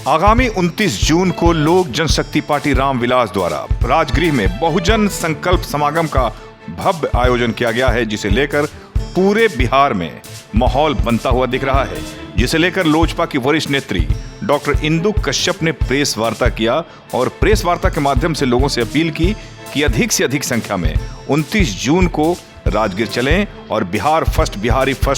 आगामी 29 जून को लोक जनशक्ति पार्टी रामविलास द्वारा राजगृह में बहुजन संकल्प समागम का भव्य आयोजन किया गया है, जिसे लेकर पूरे बिहार में माहौल बनता हुआ दिख रहा है। जिसे लेकर लोजपा की वरिष्ठ नेत्री डॉक्टर इंदु कश्यप ने प्रेस वार्ता किया और प्रेस वार्ता के माध्यम से लोगों से अपील की कि अधिक से अधिक संख्या में 29 जून को राजगीर चलें और बिहार फर्स्ट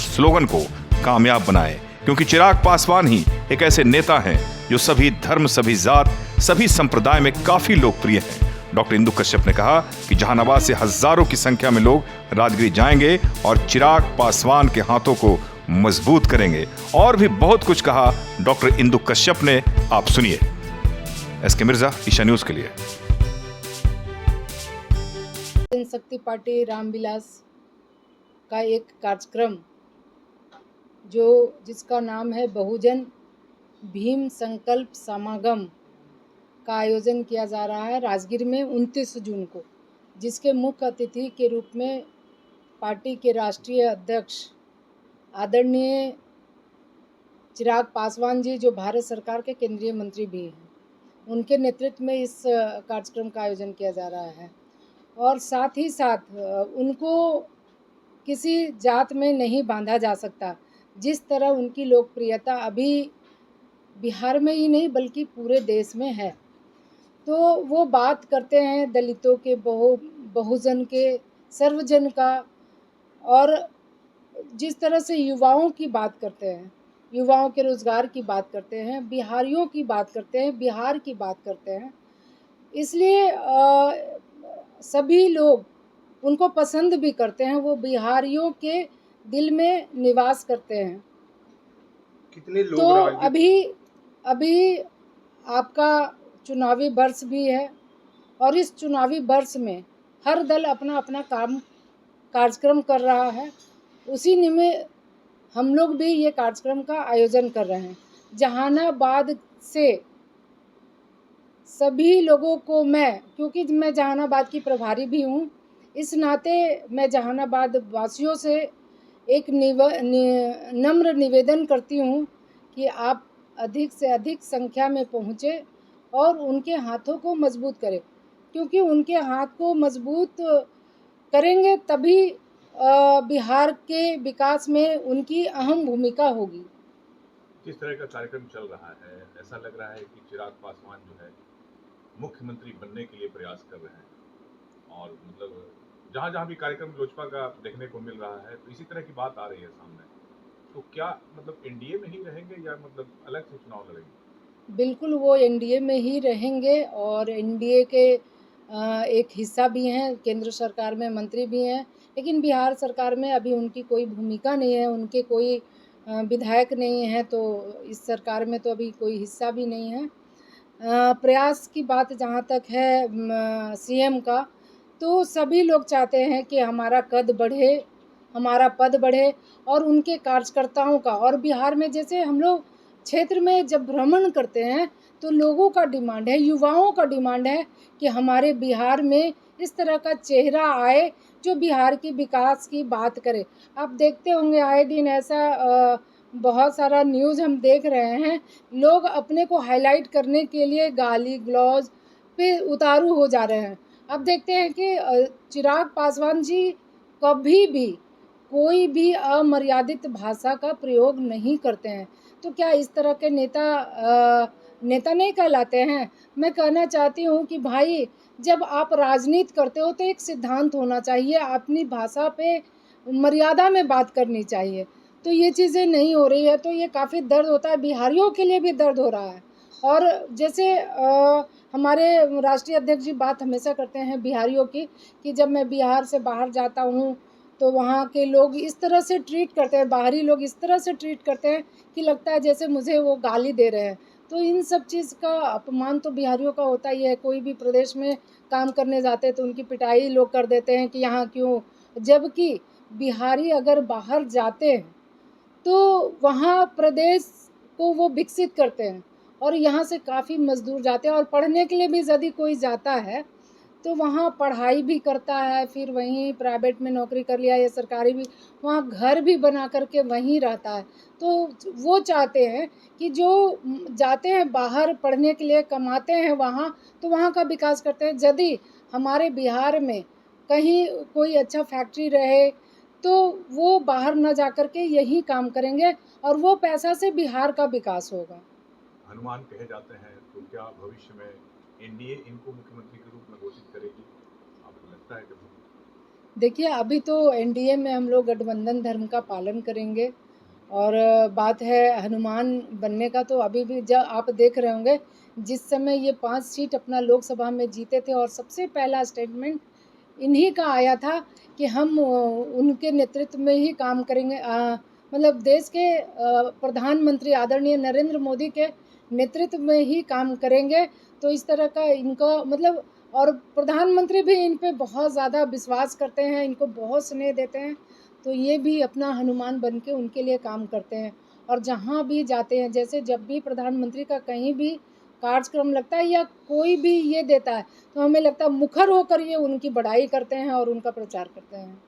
स्लोगन को कामयाब बनाएं, क्योंकि चिराग पासवान ही एक ऐसे नेता हैं जो सभी धर्म, सभी जात, सभी संप्रदाय में काफी लोकप्रिय हैं। डॉक्टर इंदु कश्यप ने कहा कि जहानाबाद से हजारों की संख्या में लोग राजगीर जाएंगे और चिराग पासवान के हाथों को मजबूत करेंगे। और भी बहुत कुछ कहा डॉक्टर इंदु कश्यप ने, आप सुनिए। एसके मिर्जा, ईशा न्यूज के लिए। जनशक्ति पार्टी रामविलास का एक कार्यक्रम जिसका नाम है बहुजन भीम संकल्प समागम का आयोजन किया जा रहा है राजगीर में 29 जून को, जिसके मुख्य अतिथि के रूप में पार्टी के राष्ट्रीय अध्यक्ष आदरणीय चिराग पासवान जी, जो भारत सरकार के केंद्रीय मंत्री भी हैं, उनके नेतृत्व में इस कार्यक्रम का आयोजन किया जा रहा है। और साथ ही साथ उनको किसी जात में नहीं बांधा जा सकता। जिस तरह उनकी लोकप्रियता अभी बिहार में ही नहीं बल्कि पूरे देश में है, तो वो बात करते हैं दलितों के, बहुजन के, सर्वजन का, और जिस तरह से युवाओं की बात करते हैं, युवाओं के रोज़गार की बात करते हैं, बिहारियों की बात करते हैं, बिहार की बात करते हैं, इसलिए सभी लोग उनको पसंद भी करते हैं। वो बिहारियों के दिल में निवास करते हैं। कितने लोग तो अभी आपका चुनावी वर्ष भी है और इस चुनावी वर्ष में हर दल अपना अपना कार्यक्रम कर रहा है। उसी में हम लोग भी ये कार्यक्रम का आयोजन कर रहे हैं। जहानाबाद से सभी लोगों को क्योंकि मैं जहानाबाद की प्रभारी भी हूँ, इस नाते मैं जहानाबाद वासियों से एक नम्र निवेदन करती हूँ कि आप अधिक से अधिक संख्या में पहुँचे और उनके हाथों को मजबूत करें, क्योंकि उनके हाथ को मजबूत करेंगे तभी बिहार के विकास में उनकी अहम भूमिका होगी। किस तरह का कार्यक्रम चल रहा है? ऐसा लग रहा है कि चिराग पासवान जो है मुख्यमंत्री बनने के लिए प्रयास कर रहे हैं, और मतलब जहाँ जहाँ भी कार्यक्रम लोजपा का देखने को मिल रहा है तो इसी तरह की बात आ रही है सामने। तो क्या मतलब एनडीए में ही रहेंगे या मतलब अलग से चुनाव लड़ेंगे? बिल्कुल, वो एनडीए में ही रहेंगे और एनडीए के एक हिस्सा भी हैं, केंद्र सरकार में मंत्री भी हैं, लेकिन बिहार सरकार में अभी उनकी कोई भूमिका नहीं है, उनके कोई विधायक नहीं है, तो इस सरकार में तो अभी कोई हिस्सा भी नहीं है। प्रयास की बात जहाँ तक है सीएम का, तो सभी लोग चाहते हैं कि हमारा कद बढ़े, हमारा पद बढ़े, और उनके कार्यकर्ताओं का। और बिहार में जैसे हम लोग क्षेत्र में जब भ्रमण करते हैं तो लोगों का डिमांड है, युवाओं का डिमांड है कि हमारे बिहार में इस तरह का चेहरा आए जो बिहार की विकास की बात करे। आप देखते होंगे आए दिन ऐसा बहुत सारा न्यूज़ हम देख रहे हैं, लोग अपने को हाईलाइट करने के लिए गाली गलौज पे उतारू हो जा रहे हैं। अब देखते हैं कि चिराग पासवान जी कभी भी कोई भी अमर्यादित भाषा का प्रयोग नहीं करते हैं। तो क्या इस तरह के नेता नहीं कहलाते हैं? मैं कहना चाहती हूँ कि भाई, जब आप राजनीति करते हो तो एक सिद्धांत होना चाहिए, अपनी भाषा पे मर्यादा में बात करनी चाहिए। तो ये चीज़ें नहीं हो रही है, तो ये काफ़ी दर्द होता है, बिहारियों के लिए भी दर्द हो रहा है। और जैसे हमारे राष्ट्रीय अध्यक्ष जी बात हमेशा करते हैं बिहारियों की, कि जब मैं बिहार से बाहर जाता हूँ तो वहाँ के लोग इस तरह से ट्रीट करते हैं, बाहरी लोग इस तरह से ट्रीट करते हैं कि लगता है जैसे मुझे वो गाली दे रहे हैं। तो इन सब चीज़ का अपमान तो बिहारियों का होता ही है। कोई भी प्रदेश में काम करने जाते हैं तो उनकी पिटाई लोग कर देते हैं कि यहाँ क्यों, जबकि बिहारी अगर बाहर जाते हैं तो वहाँ प्रदेश को वो विकसित करते हैं। और यहाँ से काफ़ी मज़दूर जाते हैं, और पढ़ने के लिए भी यदि कोई जाता है तो वहाँ पढ़ाई भी करता है, फिर वहीं प्राइवेट में नौकरी कर लिया या सरकारी भी, वहाँ घर भी बना करके वहीं रहता है। तो वो चाहते हैं कि जो जाते हैं बाहर पढ़ने के लिए, कमाते हैं वहाँ, तो वहाँ का विकास करते हैं। यदि हमारे बिहार में कहीं कोई अच्छा फैक्ट्री रहे तो वो बाहर न जा कर के यहीं काम करेंगे और वो पैसा से बिहार का विकास होगा। हनुमान कहे जाते हैं, तो क्या भविष्य में एनडीए इनको मुख्यमंत्री के रूप में घोषित करेगी? आपको लगता है कभी? देखिए, अभी तो एनडीए में हम लोग गठबंधन धर्म का पालन करेंगे और बात है हनुमान बनने का, तो अभी भी जब आप देख रहे होंगे, जिस समय ये 5 सीट अपना लोकसभा में जीते थे और सबसे पहला स्टेटमेंट इन्हीं का आया था कि हम उनके नेतृत्व में ही काम करेंगे। मतलब देश के प्रधानमंत्री आदरणीय नरेंद्र मोदी के नेतृत्व में ही काम करेंगे। तो इस तरह का इनका मतलब, और प्रधानमंत्री भी इन पे बहुत ज़्यादा विश्वास करते हैं, इनको बहुत स्नेह देते हैं। तो ये भी अपना हनुमान बन के उनके लिए काम करते हैं और जहाँ भी जाते हैं, जैसे जब भी प्रधानमंत्री का कहीं भी कार्यक्रम लगता है या कोई भी ये देता है, तो हमें लगता है मुखर होकर ये उनकी बड़ाई करते हैं और उनका प्रचार करते हैं।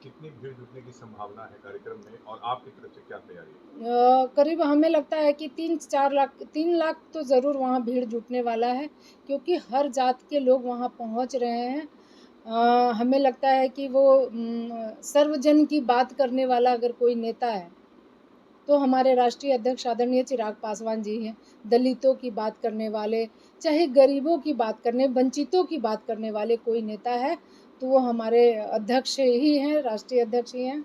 कितनी भीड़ जुटने की संभावना है कार्यक्रम में, और आपकी तरफ से क्या तैयारी है? करीब हमें लगता है कि 3-4 लाख, 3 लाख तो ज़रूर वहाँ भीड़ जुटने वाला है, क्योंकि हर जात के लोग वहाँ पहुँच रहे हैं। हमें लगता है कि वो सर्वजन की बात करने वाला अगर कोई नेता है, तो हमारे राष्ट्रीय अध्यक्ष आदरणीय चिराग पासवान जी हैं। दलितों की बात करने वाले, चाहे गरीबों की बात करने, वंचितों की बात करने वाले कोई नेता है, तो वो हमारे अध्यक्ष ही हैं, राष्ट्रीय अध्यक्ष ही हैं।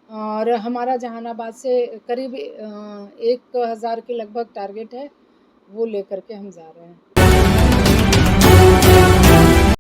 और हमारा जहानाबाद से करीब 1000 के लगभग टारगेट है, वो लेकर के हम जा रहे हैं।